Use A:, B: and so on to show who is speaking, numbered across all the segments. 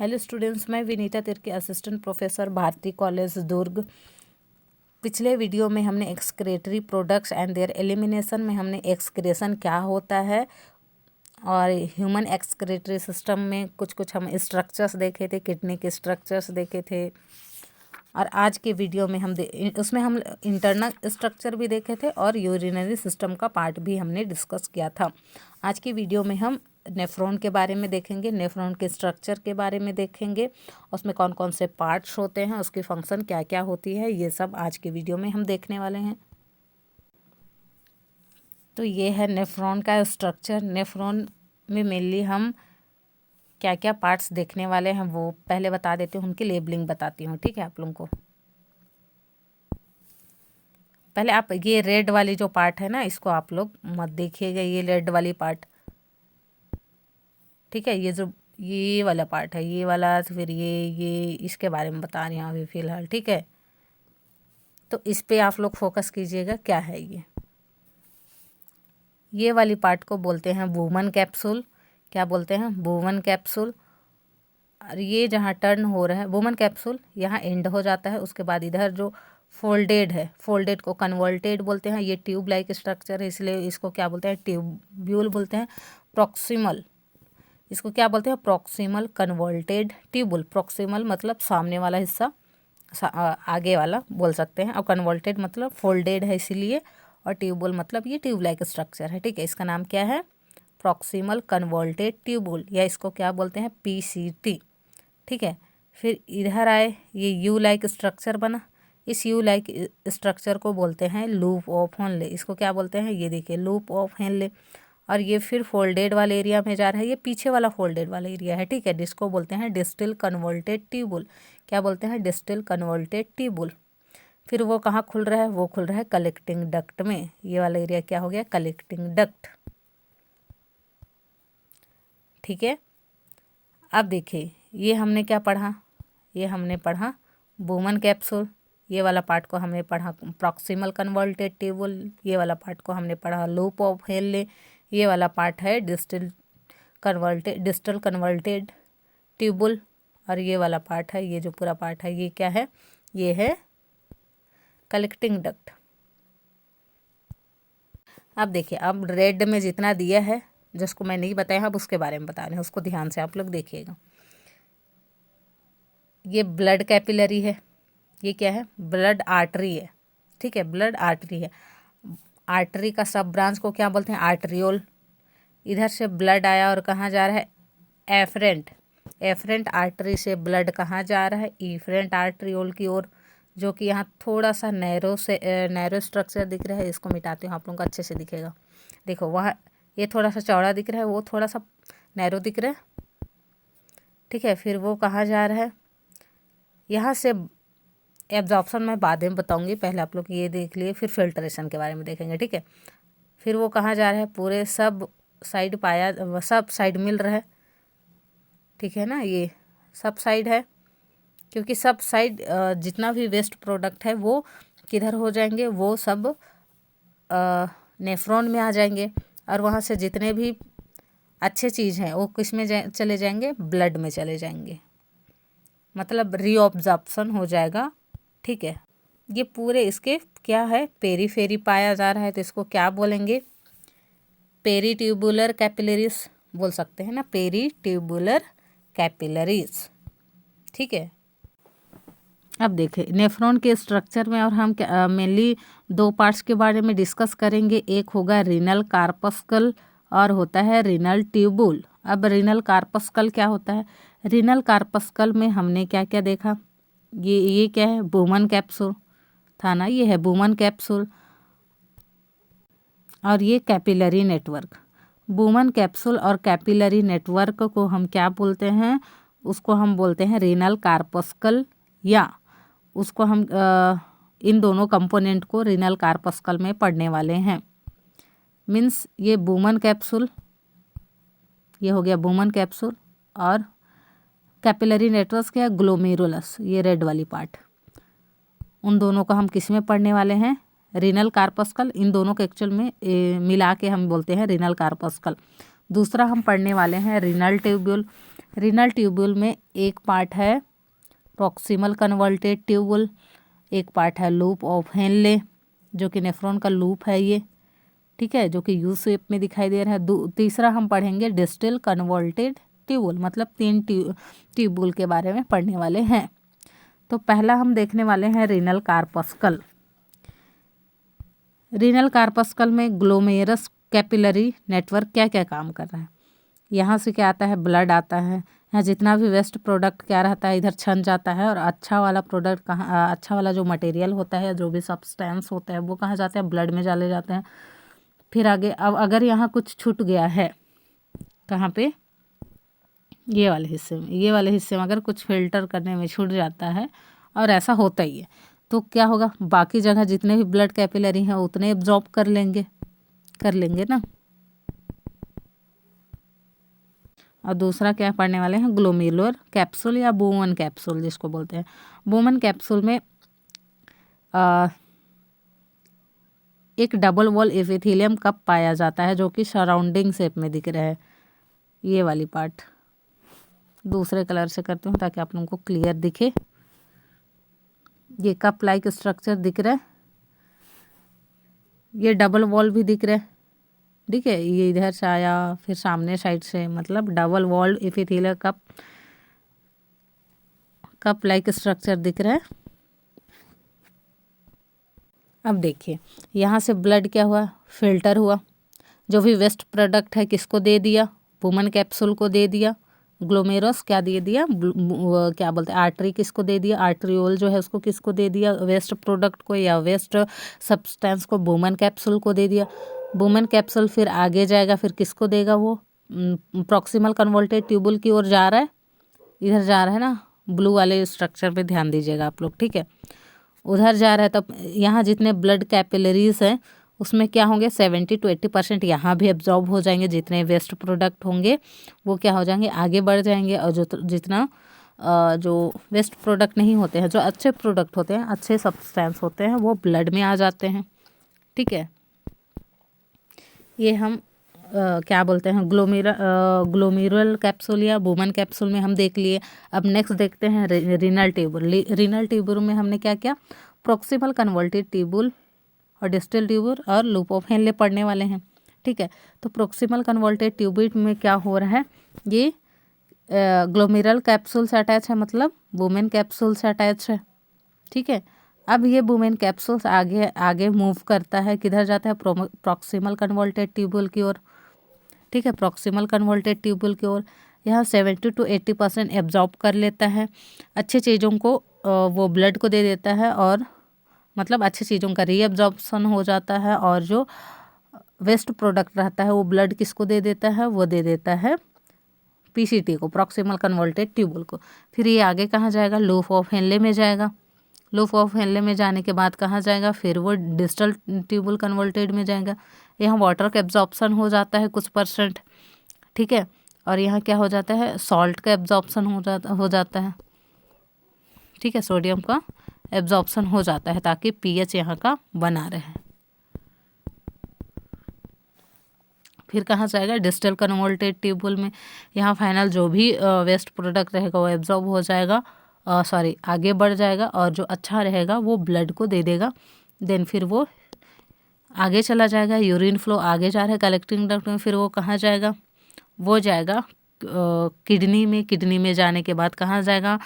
A: Hello students, मैं Vinita Tirkey, assistant professor, Bharti College Durg. पिछले video में हमने excretory products and their elimination में हमने एक्सक्रेशन क्या होता है और ह्यूमन एक्सक्रीटरी सिस्टम में कुछ हम स्ट्रक्चर्स देखे थे, किडनी के स्ट्रक्चर्स देखे थे। और आज के वीडियो में उसमें हम इंटरनल स्ट्रक्चर भी देखे थे और यूरिनरी सिस्टम का पार्ट भी हमने डिस्कस किया था। आज की वीडियो में हम नेफ्रॉन के बारे में देखेंगे, नेफ्रॉन के स्ट्रक्चर के बारे में देखेंगे, उसमें कौन कौन से पार्ट्स होते हैं, उसकी फंक्शन क्या क्या होती है, ये सब आज के वीडियो में हम देखने वाले हैं। तो ये है नेफ्रॉन का स्ट्रक्चर। नेफ्रॉन में मेनली हम क्या क्या पार्ट्स देखने वाले हैं वो पहले बता देती हूँ, उनकी लेबलिंग बताती हूँ। ठीक है, आप लोगों को पहले आप ये रेड वाली जो पार्ट है ना, इसको आप लोग मत देखिएगा, ये रेड वाली पार्ट। ठीक है, ये जो ये वाला पार्ट है, ये वाला, तो फिर ये इसके बारे में बता रही हूँ अभी फ़िलहाल। ठीक है, तो इस पे आप लोग फोकस कीजिएगा। क्या है ये वाली पार्ट को बोलते हैं वुमन कैप्सूल। क्या बोलते हैं? Woman capsule. और ये जहाँ टर्न हो रहा है वुमन कैप्सूल, यहाँ एंड हो जाता है। उसके बाद इधर जो फोल्डेड है, फोल्डेड को कन्वर्टेड बोलते हैं। ये ट्यूब लाइक स्ट्रक्चर है, इसलिए इसको क्या बोलते हैं? ट्यूब्यूल बोलते हैं। प्रॉक्सिमल, इसको क्या बोलते हैं? Proximal converted tubule. प्रॉक्सिमल मतलब सामने वाला हिस्सा, आगे वाला बोल सकते हैं, और कन्वर्टेड मतलब फोल्डेड है इसीलिए, और ट्यूबुल मतलब ये ट्यूब लाइक स्ट्रक्चर है। ठीक है, इसका नाम क्या है? प्रॉक्सिमल कन्वर्टेड ट्यूबुल, या इसको क्या बोलते हैं? PCT। ठीक है, फिर इधर आए, ये यू लाइक स्ट्रक्चर बना। इस यू लाइक स्ट्रक्चर को बोलते हैं लूप ऑफ हेनले। इसको क्या बोलते हैं? ये देखिए, लूप ऑफ हेनले। और ये फिर फोल्डेड वाले एरिया में जा रहा है, ये पीछे वाला फोल्डेड वाला एरिया है। ठीक है, जिसको बोलते हैं डिस्टल कन्वर्टेड ट्यूबुल। क्या बोलते हैं? Distal converted tubule. फिर वो कहाँ खुल रहा है? वो खुल रहा है कलेक्टिंग डक्ट में। ये वाला एरिया क्या हो गया? Collecting duct. ठीक है, अब देखिए, ये हमने क्या पढ़ा? ये हमने पढ़ा वुमन कैप्सूल। ये वाला पार्ट को हमने पढ़ा प्रॉक्सिमल कन्वर्टेड ट्यूबुल। ये वाला पार्ट को हमने पढ़ा लूप ऑफ हेनले। ये वाला पार्ट है डिस्टल कन्वर्टेड ट्यूबुल। और ये वाला पार्ट है, ये जो पूरा पार्ट है, ये क्या है? ये है कलेक्टिंग डक्ट। अब देखिए, अब रेड में जितना दिया है, जिसको मैं नहीं बताया, अब उसके बारे में बता रहे हैं, उसको ध्यान से आप लोग देखिएगा। ये ब्लड कैपिलरी है। ये क्या है? ब्लड आर्टरी है। ठीक है, ब्लड आर्टरी है। आर्टरी का सब ब्रांच को क्या बोलते हैं? आर्टरियोल। इधर से ब्लड आया और कहाँ जा रहा है? एफरेंट। एफरेंट आर्टरी से ब्लड कहाँ जा रहा है? इफरेंट आर्टरियोल की ओर, जो कि यहाँ थोड़ा सा नैरो स्ट्रक्चर दिख रहा है। इसको मिटाती हूँ, आप लोगों को अच्छे से दिखेगा। देखो, वहाँ ये थोड़ा सा चौड़ा दिख रहा है, वो थोड़ा सा नैरो दिख रहा है। ठीक है, फिर वो कहाँ जा रहा है? यहाँ से एब्जॉर्प्शन मैं बाद में बताऊंगी, पहले आप लोग ये देख लिए, फिर फिल्ट्रेशन के बारे में देखेंगे। ठीक है, फिर वो कहाँ जा रहा है? पूरे सब साइड सब साइड मिल रहा है। ठीक है ना, ये सब साइड है, क्योंकि सब साइड जितना भी वेस्ट प्रोडक्ट है वो किधर हो जाएंगे? वो सब नेफ्रॉन में आ जाएंगे, और वहाँ से जितने भी अच्छे चीज़ हैं वो किस में चले जाएंगे? ब्लड में चले जाएंगे, मतलब रीअब्जॉर्प्शन हो जाएगा। ठीक है, ये पूरे इसके क्या है? पेरीफेरी पाया जा रहा है, तो इसको क्या बोलेंगे? पेरीट्यूबुलर कैपिलरीज बोल सकते हैं ना, पेरीट्यूबुलर कैपिलरीज। ठीक है, अब देखें नेफ्रॉन के स्ट्रक्चर में, और हम मेनली दो पार्ट्स के बारे में डिस्कस करेंगे। एक होगा रीनल कार्पस्कल और होता है रीनल ट्यूबुल। अब रीनल कार्पस्कल क्या होता है? रीनल कार्पस्कल में हमने क्या क्या देखा? ये क्या है? वुमन कैप्सूल था ना, ये है वुमन कैप्सूल। और ये कैपिलरी नेटवर्क। वुमन कैप्सूल और कैपिलरी नेटवर्क को हम क्या बोलते हैं? उसको हम बोलते हैं रीनल कार्पस्कल, या उसको हम इन दोनों कंपोनेंट को रीनल कार्पस्कल में पढ़ने वाले हैं। मीन्स ये वुमन कैप्सूल, ये हो गया वुमन कैप्सूल, और कैपिलरी नेटवर्क क्या है? ग्लोमेरुलस, ये रेड वाली पार्ट। उन दोनों को हम किस में पढ़ने वाले हैं? Renal corpuscle. इन दोनों को एक्चुअल में मिला के हम बोलते हैं रीनल कार्पस्कल। दूसरा हम पढ़ने वाले हैं रीनल ट्यूब्यूल। रीनल ट्यूबुल में एक पार्ट है प्रॉक्सिमल कन्वर्टेड ट्यूबुल, एक पार्ट है लूप ऑफ हेनले जो कि नेफ्रॉन का लूप है ये, ठीक है, जो कि यू शेप में दिखाई दे रहा है। तीसरा हम पढ़ेंगे डिस्टल कन्वर्टेड ट्यूबुल, मतलब 3 ट्यूबुल के बारे में पढ़ने वाले हैं। तो पहला हम देखने वाले हैं रीनल कार्पस्कल। रीनल कार्पस्कल में ग्लोमेरस कैपिलरी नेटवर्क क्या क्या काम कर रहा है। यहाँ से क्या आता है, ब्लड आता है, यहाँ जितना भी वेस्ट प्रोडक्ट क्या रहता है इधर छन जाता है, और अच्छा वाला प्रोडक्ट कहाँ, अच्छा वाला जो मटेरियल होता है, जो भी सब्सटेंस होता है वो कहाँ जाते हैं, ब्लड में डाले जाते हैं। फिर आगे अब अगर यहाँ कुछ छूट गया है, कहाँ पे, ये वाले हिस्से में अगर कुछ फिल्टर करने में छूट जाता है, और ऐसा होता ही है, तो क्या होगा, बाकी जगह जितने भी ब्लड कैपिलरी हैं उतने एब्जॉर्ब कर लेंगे ना। और दूसरा क्या पढ़ने वाले हैं, ग्लोमेरुलर कैप्सूल या बोमन कैप्सूल जिसको बोलते हैं। बोमन कैप्सूल में एक डबल वॉल एपिथेलियम कप पाया जाता है जो कि सराउंडिंग शेप में दिख रहा है। ये वाली पार्ट दूसरे कलर से करती हूँ ताकि आप लोगों को क्लियर दिखे। ये कप लाइक स्ट्रक्चर दिख रहा है, ये डबल वॉल भी दिख रहा है, ठीक है, ये इधर से आया फिर सामने साइड से, मतलब double wall epithelial cup like structure दिख रहा है। अब देखिए यहाँ से ब्लड क्या हुआ, फिल्टर हुआ, जो भी वेस्ट प्रोडक्ट है किसको दे दिया, वुमन कैप्सूल को दे दिया। ग्लोमेरस क्या दे दिया, क्या बोलते हैं, आर्टरी किसको दे दिया, आर्ट्रियोल जो है उसको किसको दे दिया, वेस्ट प्रोडक्ट को या वेस्ट सब्सटेंस को वुमन कैप्सूल को दे दिया। वुमन कैप्सूल फिर आगे जाएगा, फिर किसको देगा, वो प्रॉक्सिमल कन्वोल्टेड ट्यूबुल की ओर जा रहा है, इधर जा रहा है ना, ब्लू वाले स्ट्रक्चर पे ध्यान दीजिएगा आप लोग, ठीक है, उधर जा रहा है। तब यहाँ जितने ब्लड कैपिलरीज हैं उसमें क्या होंगे, 70 to 80% यहाँ भी एब्जॉर्ब हो जाएंगे, जितने वेस्ट प्रोडक्ट होंगे वो क्या हो जाएंगे, आगे बढ़ जाएंगे, और जितना जो वेस्ट प्रोडक्ट नहीं होते हैं, जो अच्छे प्रोडक्ट होते हैं, अच्छे सब्सटेंस होते हैं, वो ब्लड में आ जाते हैं, ठीक है। ये हम क्या बोलते हैं, ग्लोमेरुलर कैप्सूल या वुमन कैप्सूल में हम देख लिए। अब नेक्स्ट देखते हैं रीनल ट्यूबुल। रीनल ट्यूबुल में हमने क्या क्या, प्रॉक्सिमल कन्वोल्टेड ट्यूबुल और डिस्टल ट्यूबुल और लूप ऑफ हेनले पढ़ने वाले हैं, ठीक है। तो प्रॉक्सिमल कन्वोल्टेड ट्यूबुल में क्या हो रहा है, ये ग्लोमेरुलर कैप्सूल से अटैच है, मतलब वुमेन कैप्सूल से अटैच है, ठीक है। अब ये वुमेन कैप्सूल्स आगे आगे मूव करता है, किधर जाता है, प्रॉक्सिमल कन्वोल्टेड ट्यूबुल की ओर, ठीक है, प्रॉक्सिमल कन्वोल्टेड ट्यूबुल की ओर। यहाँ 70 to 80% एब्जॉर्ब कर लेता है, अच्छी चीज़ों को वो ब्लड को दे देता है, और मतलब अच्छी चीज़ों का रीअब्जॉर्प्शन हो जाता है, और जो वेस्ट प्रोडक्ट रहता है वो ब्लड किसको दे देता है, वो दे देता है पीसीटी को, प्रॉक्सिमल कन्वोल्टेड ट्यूबुल को। फिर ये आगे कहाँ जाएगा, लूप ऑफ हेनले में जाएगा। लूप ऑफ हेनले में जाने के बाद कहाँ जाएगा, फिर वो डिस्टल ट्यूबुल कन्वोल्टेड में जाएगा। यहाँ वाटर का एब्जॉर्प्शन हो जाता है कुछ %, ठीक है, और यहाँ क्या हो जाता है, सॉल्ट का एब्जॉर्प्शन हो जाता है, ठीक है, सोडियम का एब्जॉर्प्शन हो जाता है ताकि पीएच यहाँ का बना रहे। फिर कहाँ जाएगा, डिस्टल कन्वोल्टेड ट्यूबुल में। यहाँ फाइनल जो भी वेस्ट प्रोडक्ट रहेगा वो एब्जॉर्ब हो जाएगा, आगे बढ़ जाएगा, और जो अच्छा रहेगा वो ब्लड को दे देगा। देन फिर वो आगे चला जाएगा, यूरिन फ्लो आगे जा रहा है कलेक्टिंग डक्ट में, फिर वो कहाँ जाएगा, वो जाएगा किडनी में। किडनी में जाने के बाद कहाँ जाएगा,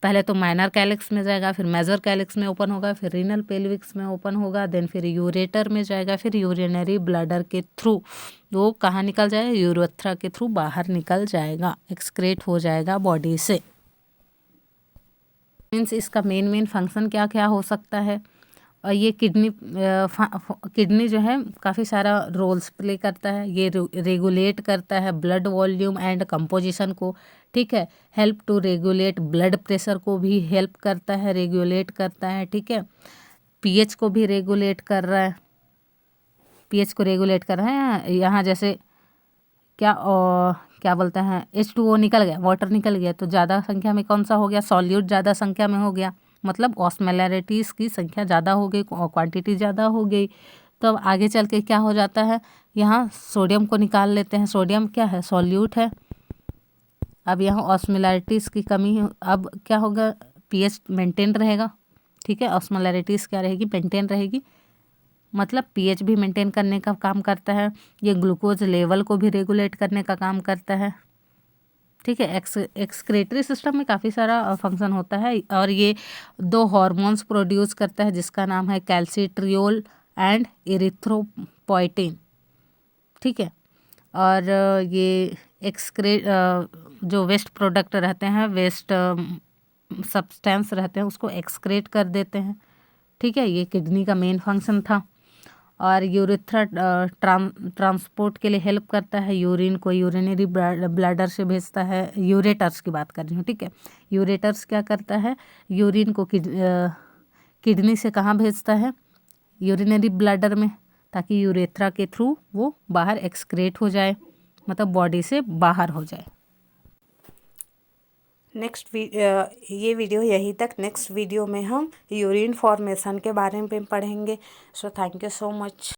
A: पहले तो माइनर कैलिक्स में जाएगा, फिर मेजर कैलिक्स में ओपन होगा, फिर रीनल पेल्विक्स में ओपन होगा, देन फिर यूरेटर में जाएगा, फिर यूरिनरी ब्लैडर के थ्रू वो कहाँ निकल जाएगा, यूरेथ्रा के थ्रू बाहर निकल जाएगा, एक्सक्रेट हो जाएगा बॉडी से। मीन्स इसका मेन फंक्शन क्या क्या हो सकता है, और ये किडनी जो है काफ़ी सारा रोल्स प्ले करता है। ये रेगुलेट करता है ब्लड वॉल्यूम एंड कंपोजिशन को, ठीक है, help to regulate blood pressure को भी हेल्प करता है, रेगुलेट करता है, ठीक है, पीएच को भी रेगुलेट कर रहा है, पीएच को रेगुलेट कर रहा है। यहाँ जैसे क्या बोलते हैं, H2O निकल गया, वाटर निकल गया, तो ज़्यादा संख्या में कौन सा हो गया, सॉल्यूट ज़्यादा संख्या में हो गया, मतलब ऑस्मोलैरिटीज़ की संख्या ज़्यादा हो गई, क्वांटिटी ज़्यादा हो गई। तो अब आगे चल के क्या हो जाता है, यहाँ सोडियम को निकाल लेते हैं। सोडियम क्या है, सॉल्यूट है। अब यहाँ ऑस्मोलैरिटीज़ की कमी है, अब क्या होगा, पीएच मेंटेन रहेगा, ठीक है। ऑस्मोलैरिटीज़ क्या रहेगी, मेंटेन रहेगी, मतलब पीएच भी मेंटेन करने का काम करता है। ये ग्लूकोज लेवल को भी रेगुलेट करने का काम करता है, ठीक है। एक्सक्रेटरी सिस्टम में काफ़ी सारा फंक्शन होता है और ये 2 हार्मोन्स प्रोड्यूस करता है जिसका नाम है कैल्सिट्रियोल एंड एरिथ्रोपोइटिन, ठीक है। और ये जो वेस्ट प्रोडक्ट रहते हैं, वेस्ट सब्सटेंस रहते हैं, उसको एक्सक्रेट कर देते हैं, ठीक है। ये किडनी का मेन फंक्शन था। और यूरेथ्रा ट्रांसपोर्ट के लिए हेल्प करता है, यूरिन को यूरिनरी ब्लैडर से भेजता है, यूरेटर्स की बात कर रही हूँ, ठीक है। यूरेटर्स क्या करता है, यूरिन को किडनी से कहाँ भेजता है, यूरिनरी ब्लैडर में, ताकि यूरेथ्रा के थ्रू वो बाहर एक्सक्रेट हो जाए, मतलब बॉडी से बाहर हो जाए। ये वीडियो यहीं तक। नेक्स्ट वीडियो में हम यूरिन फॉर्मेशन के बारे में पढ़ेंगे। So thank you so much.